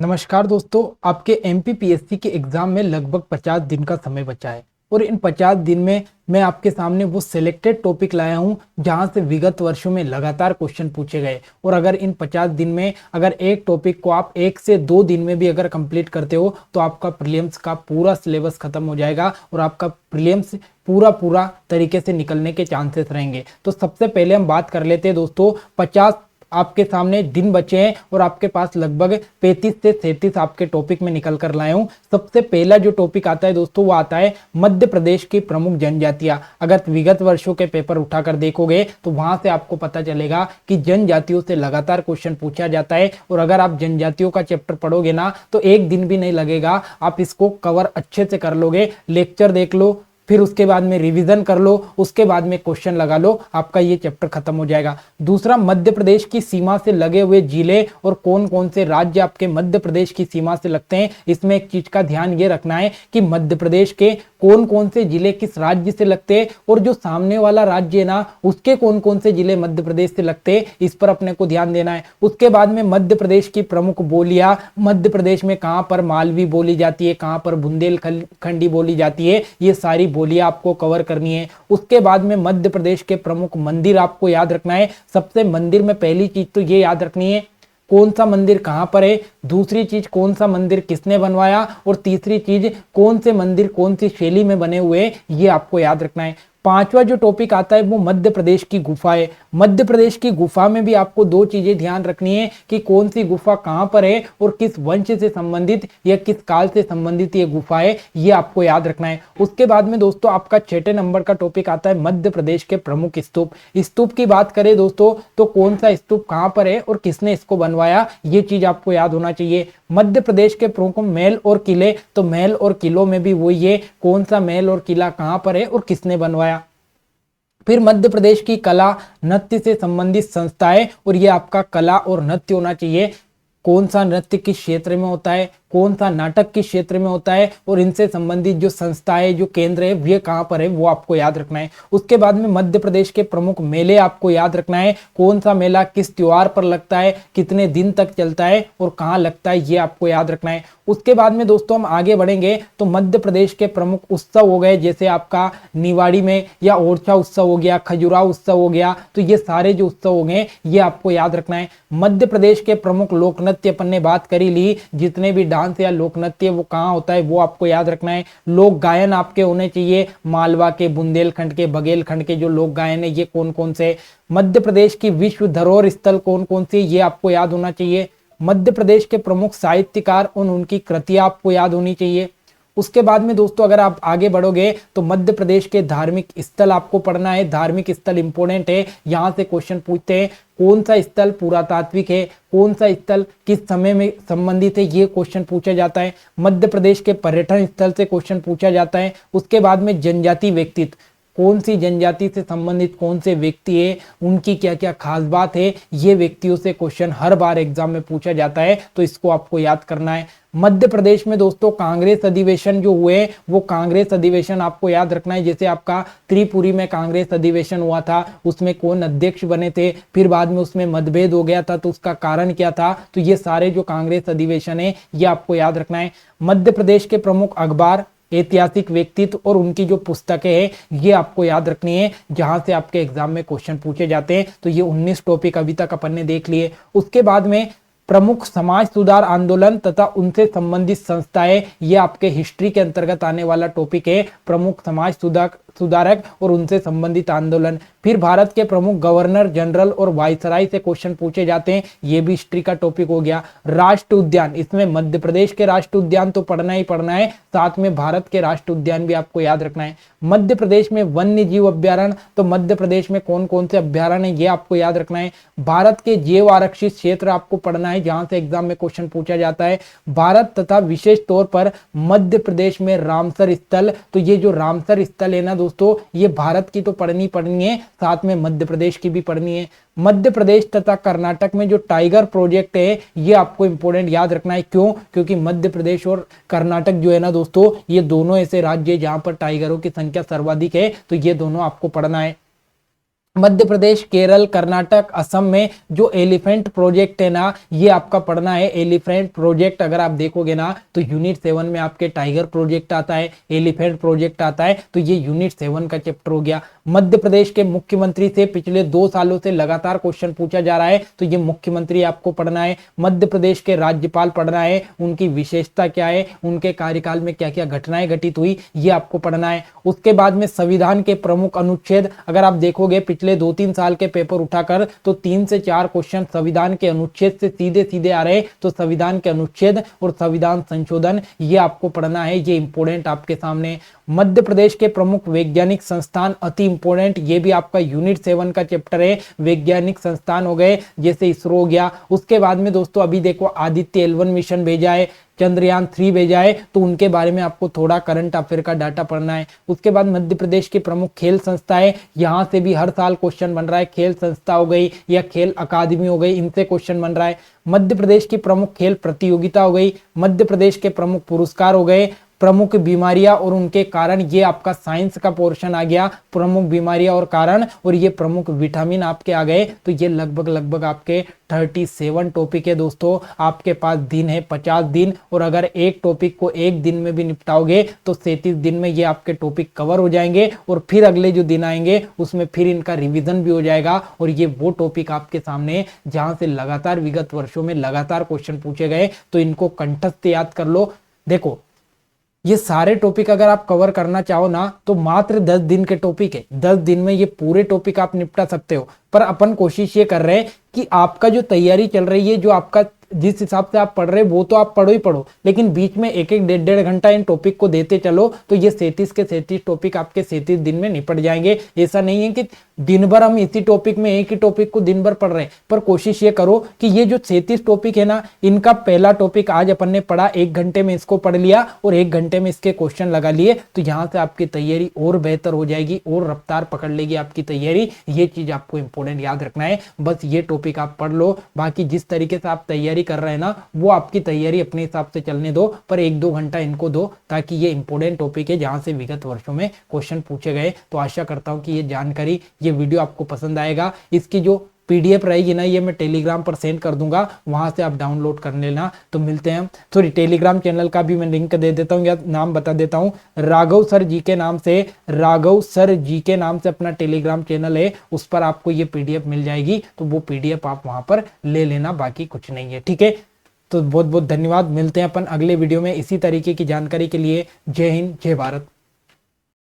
नमस्कार दोस्तों, आपके एमपीपीएससी के एग्जाम में लगभग 50 दिन का समय बचा है और इन 50 दिन में मैं आपके सामने वो सिलेक्टेड टॉपिक लाया हूं जहां से विगत वर्षों में लगातार क्वेश्चन पूछे गए। और अगर इन 50 दिन में अगर एक टॉपिक को आप 1 से 2 दिन में भी अगर कंप्लीट करते हो तो आपका प्रीलिम्स का पूरा सिलेबस खत्म हो जाएगा और आपका प्रीलिम्स पूरा तरीके से निकलने के चांसेस रहेंगे। तो सबसे पहले हम बात कर लेते हैं दोस्तों, 50 आपके सामने दिन बचे हैं और आपके पास लगभग 35 से 37 आपके टॉपिक में निकल कर लाया हूं। सबसे पहला जो टॉपिक आता है दोस्तों वो आता है मध्य प्रदेश की प्रमुख जनजातियां। अगर विगत वर्षों के पेपर उठाकर देखोगे तो वहां से आपको पता चलेगा कि जनजातियों से लगातार क्वेश्चन पूछा जाता है और अगर आप जनजातियों का चैप्टर पढ़ोगे ना तो एक दिन भी नहीं लगेगा, आप इसको कवर अच्छे से कर लोगे। लेक्चर देख लो, फिर उसके बाद में रिवीजन कर लो, उसके बाद में क्वेश्चन लगा लो, आपका ये चैप्टर खत्म हो जाएगा। दूसरा, मध्य प्रदेश की सीमा से लगे हुए जिले और कौन कौन से राज्य आपके मध्य प्रदेश की सीमा से लगते हैं। इसमें एक चीज का ध्यान ये रखना है कि मध्य प्रदेश के कौन कौन से जिले किस राज्य से लगते हैं और जो सामने वाला राज्य है ना उसके कौन कौन से जिले मध्य प्रदेश से लगते हैं, इस पर अपने को ध्यान देना है। उसके बाद में मध्य प्रदेश की प्रमुख बोलियां, मध्य प्रदेश में कहां पर मालवी बोली जाती है, कहां पर बुंदेलखंडी बोली जाती है, ये सारी बोलियां आपको कवर करनी है। उसके बाद में मध्य प्रदेश के प्रमुख मंदिर आपको याद रखना है। सबसे मंदिर में पहली चीज तो ये याद रखनी है कौन सा मंदिर कहां पर है, दूसरी चीज कौन सा मंदिर किसने बनवाया और तीसरी चीज कौन से मंदिर कौन सी शैली में बने हुए, ये आपको याद रखना है। पांचवा जो टॉपिक आता है वो मध्य प्रदेश की गुफा है। मध्य प्रदेश की गुफा में भी आपको दो चीजें ध्यान रखनी है कि कौन सी गुफा कहां पर है और किस वंश से संबंधित या किस काल से संबंधित ये गुफा है, ये आपको याद रखना है। उसके बाद में दोस्तों आपका 6ठे नंबर का टॉपिक आता है मध्य प्रदेश के प्रमुख स्तूप। स्तूप की बात करें दोस्तों तो कौन सा स्तूप कहां पर है और किसने इसको बनवाया, ये चीज आपको याद होना चाहिए। मध्य प्रदेश के प्रमुख महल और किले, तो महल और किलों में भी वही है कौन सा महल और किला कहां पर है और किसने बनवाया। फिर मध्य प्रदेश की कला नृत्य से संबंधित संस्थाएं, और ये आपका कला और नृत्य होना चाहिए। कौन सा नृत्य किस क्षेत्र में होता है, कौन सा नाटक किस क्षेत्र में होता है और इनसे संबंधित जो संस्थाएं जो केंद्र है ये कहां पर है, वो आपको याद रखना है। उसके बाद में मध्य प्रदेश के प्रमुख मेले आपको याद रखना है। कौन सा मेला किस त्योहार पर लगता है, कितने दिन तक चलता है और कहां लगता है, ये आपको याद रखना है। उसके बाद में दोस्तों हम आगे बढ़ेंगे तो मध्य प्रदेश के प्रमुख उत्सव हो गए, जैसे आपका निवाड़ी में या ओरछा उत्सव हो गया, खजुराहो उत्सव हो गया, तो ये सारे जो उत्सव हो गए ये आपको याद रखना है। मध्य प्रदेश के प्रमुख लोक नृत्य अपन ने बात करी ली, जितने भी डांस या लोक नृत्य वो कहाँ होता है वो आपको याद रखना है। लोक गायन आपके होने चाहिए, मालवा के, बुंदेलखंड के, बघेलखंड के जो लोक गायन है ये कौन कौन से। मध्य प्रदेश की विश्व धरोहर स्थल कौन कौन सी, ये आपको याद होना चाहिए। मध्य प्रदेश के प्रमुख साहित्यकार और उनकी कृतियां आपको याद होनी चाहिए। उसके बाद में दोस्तों अगर आप आगे बढ़ोगे तो मध्य प्रदेश के धार्मिक स्थल आपको पढ़ना है। धार्मिक स्थल इंपोर्टेंट है, यहां से क्वेश्चन पूछते हैं कौन सा स्थल पुरातात्विक है, कौन सा स्थल किस समय में संबंधित है, ये क्वेश्चन पूछा जाता है। मध्य प्रदेश के पर्यटन स्थल से क्वेश्चन पूछा जाता है। उसके बाद में जनजाति व्यक्तित्व, कौन सी जनजाति से संबंधित कौन से व्यक्ति है, उनकी क्या क्या खास बात है, ये व्यक्तियों से क्वेश्चन हर बार एग्जाम में पूछा जाता है, तो इसको आपको याद करना है। मध्य प्रदेश में दोस्तों कांग्रेस अधिवेशन जो हुए वो कांग्रेस अधिवेशन आपको याद रखना है। जैसे आपका त्रिपुरी में कांग्रेस अधिवेशन हुआ था, उसमें कौन अध्यक्ष बने थे, फिर बाद में उसमें मतभेद हो गया था तो उसका कारण क्या था, तो ये सारे जो कांग्रेस अधिवेशन है ये आपको याद रखना है। मध्य प्रदेश के प्रमुख अखबार, ऐतिहासिक व्यक्तित्व और उनकी जो पुस्तकें हैं ये आपको याद रखनी है, जहां से आपके एग्जाम में क्वेश्चन पूछे जाते हैं। तो ये 19 टॉपिक अभी तक अपन ने देख लिए। उसके बाद में प्रमुख समाज सुधार आंदोलन तथा उनसे संबंधित संस्थाएं, ये आपके हिस्ट्री के अंतर्गत आने वाला टॉपिक है, प्रमुख समाज सुधारक और उनसे संबंधित आंदोलन। फिर भारत के प्रमुख गवर्नर जनरल और वायसराय से क्वेश्चन पूछे जाते हैं, ये भी हिस्ट्री का टॉपिक हो गया। राष्ट्र उद्यान, इसमें मध्य प्रदेश के राष्ट्र उद्यान तो पढ़ना ही पढ़ना है, साथ में भारत के राष्ट्र उद्यान भी आपको याद रखना है। मध्य प्रदेश में वन्य जीव अभ्यारण्य, तो मध्य प्रदेश में कौन कौन से अभ्यारण्य है ये आपको याद रखना है। भारत के जैव आरक्षित क्षेत्र आपको पढ़ना है, जहां से एग्जाम में क्वेश्चन पूछा जाता है। भारत तथा विशेष तौर पर मध्य प्रदेश में रामसर स्थल, तो ये जो रामसर स्थल है ना दोस्तों, ये भारत की तो पढ़नी है, साथ में मध्य प्रदेश की भी पढ़नी है। मध्य प्रदेश तथा कर्नाटक में जो टाइगर प्रोजेक्ट है ये आपको इंपोर्टेंट याद रखना है। क्यों? क्योंकि मध्य प्रदेश और कर्नाटक जो है ना दोस्तों, ये दोनों ऐसे राज्य जहां पर टाइगरों की संख्या सर्वाधिक है, तो ये दोनों आपको पढ़ना है। मध्य प्रदेश, केरल, कर्नाटक, असम में जो एलिफेंट प्रोजेक्ट है ना, ये आपका पढ़ना है। एलिफेंट प्रोजेक्ट अगर आप देखोगे ना तो यूनिट 7 में आपके टाइगर प्रोजेक्ट आता है, एलिफेंट प्रोजेक्ट आता है, तो ये यूनिट 7 का चैप्टर हो गया। मध्य प्रदेश के मुख्यमंत्री से पिछले 2 सालों से लगातार क्वेश्चन पूछा जा रहा है, तो ये मुख्यमंत्री आपको पढ़ना है। मध्य प्रदेश के राज्यपाल पढ़ना है, उनकी विशेषता क्या है, उनके कार्यकाल में क्या क्या घटनाएं घटित हुई, ये आपको पढ़ना है। उसके बाद में संविधान के प्रमुख अनुच्छेद, अगर आप देखोगे पिछले 2-3 साल के पेपर उठाकर तो 3 से 4 क्वेश्चन संविधान के अनुच्छेद से सीधे सीधे आ रहे हैं, तो संविधान के अनुच्छेद और संविधान संशोधन ये आपको पढ़ना है, ये इंपॉर्टेंट आपके सामने। मध्य प्रदेश के प्रमुख वैज्ञानिक संस्थान अति इंपॉर्टेंट, ये भी आपका यूनिट 7 का चैप्टर है। वैज्ञानिक संस्थान हो गए जैसे इसरो हो गया। उसके बाद में दोस्तों अभी देखो आदित्य L1 मिशन भेजा है, चंद्रयान 3 भेजा है, तो उनके बारे में आपको थोड़ा करंट अफेयर का डाटा पढ़ना है। उसके बाद मध्य प्रदेश की प्रमुख खेल संस्थाएं, यहां से भी हर साल क्वेश्चन बन रहा है। खेल संस्था हो गई या खेल अकादमी हो गई, इनसे क्वेश्चन बन रहा है। मध्य प्रदेश की प्रमुख खेल प्रतियोगिता हो गई, मध्य प्रदेश के प्रमुख पुरस्कार हो गए। प्रमुख बीमारियां और उनके कारण, ये आपका साइंस का पोर्शन आ गया, प्रमुख बीमारियां और कारण, और ये प्रमुख विटामिन आपके आ गए। तो ये लगभग आपके 37 टॉपिक है दोस्तों। आपके पास दिन है 50 दिन, और अगर एक टॉपिक को एक दिन में भी निपटाओगे तो 37 दिन में ये आपके टॉपिक कवर हो जाएंगे, और फिर अगले जो दिन आएंगे उसमें फिर इनका रिवीजन भी हो जाएगा। और ये वो टॉपिक आपके सामने जहां से लगातार विगत वर्षों में लगातार क्वेश्चन पूछे गए, तो इनको कंठस्थ याद कर लो। देखो ये सारे टॉपिक अगर आप कवर करना चाहो ना तो मात्र 10 दिन के टॉपिक है। 10 दिन में ये पूरे टॉपिक आप निपटा सकते हो। पर अपन कोशिश ये कर रहे हैं कि आपका जो तैयारी चल रही है, जो आपका जिस हिसाब से आप पढ़ रहे हो वो तो आप पढ़ो ही पढ़ो, लेकिन बीच में एक एक 1.5 घंटा इन टॉपिक को देते चलो, तो ये 37 के 37 टॉपिक आपके 37 दिन में निपट जाएंगे। ऐसा नहीं है कि दिन भर हम इसी टॉपिक में एक ही टॉपिक को दिन भर पढ़ रहे हैं, पर कोशिश ये करो कि ये जो 37 टॉपिक है ना, इनका पहला टॉपिक आज अपन ने पढ़ा, 1 घंटे में इसको पढ़ लिया और 1 घंटे में इसके क्वेश्चन लगा लिए, तो यहाँ से आपकी तैयारी और बेहतर हो जाएगी और रफ्तार पकड़ लेगी आपकी तैयारी। ये चीज आपको इंपॉर्टेंट याद रखना है। बस ये टॉपिक आप पढ़ लो, बाकी जिस तरीके से आप तैयारी कर रहे हैं ना, वो आपकी तैयारी अपने हिसाब से चलने दो, पर 1-2 घंटा इनको दो, ताकि ये इंपॉर्टेंट टॉपिक है जहां से विगत वर्षों में क्वेश्चन पूछे गए। तो आशा करता हूं कि ये जानकारी, ये वीडियो आपको पसंद आएगा। इसकी जो पीडीएफ रहेगी ना, ये मैं टेलीग्राम पर सेंड कर दूंगा, वहां से आप डाउनलोड कर लेना। तो मिलते हैं, सॉरी टेलीग्राम चैनल का भी मैं लिंक दे देता हूँ या नाम बता देता हूँ, राघव सर जी के नाम से, राघव सर जी के नाम से अपना टेलीग्राम चैनल है, उस पर आपको ये पीडीएफ मिल जाएगी। तो वो पीडीएफ आप वहां पर ले लेना, बाकी कुछ नहीं है, ठीक है। तो बहुत बहुत धन्यवाद। मिलते हैं अपन अगले वीडियो में इसी तरीके की जानकारी के लिए। जय हिंद, जय भारत।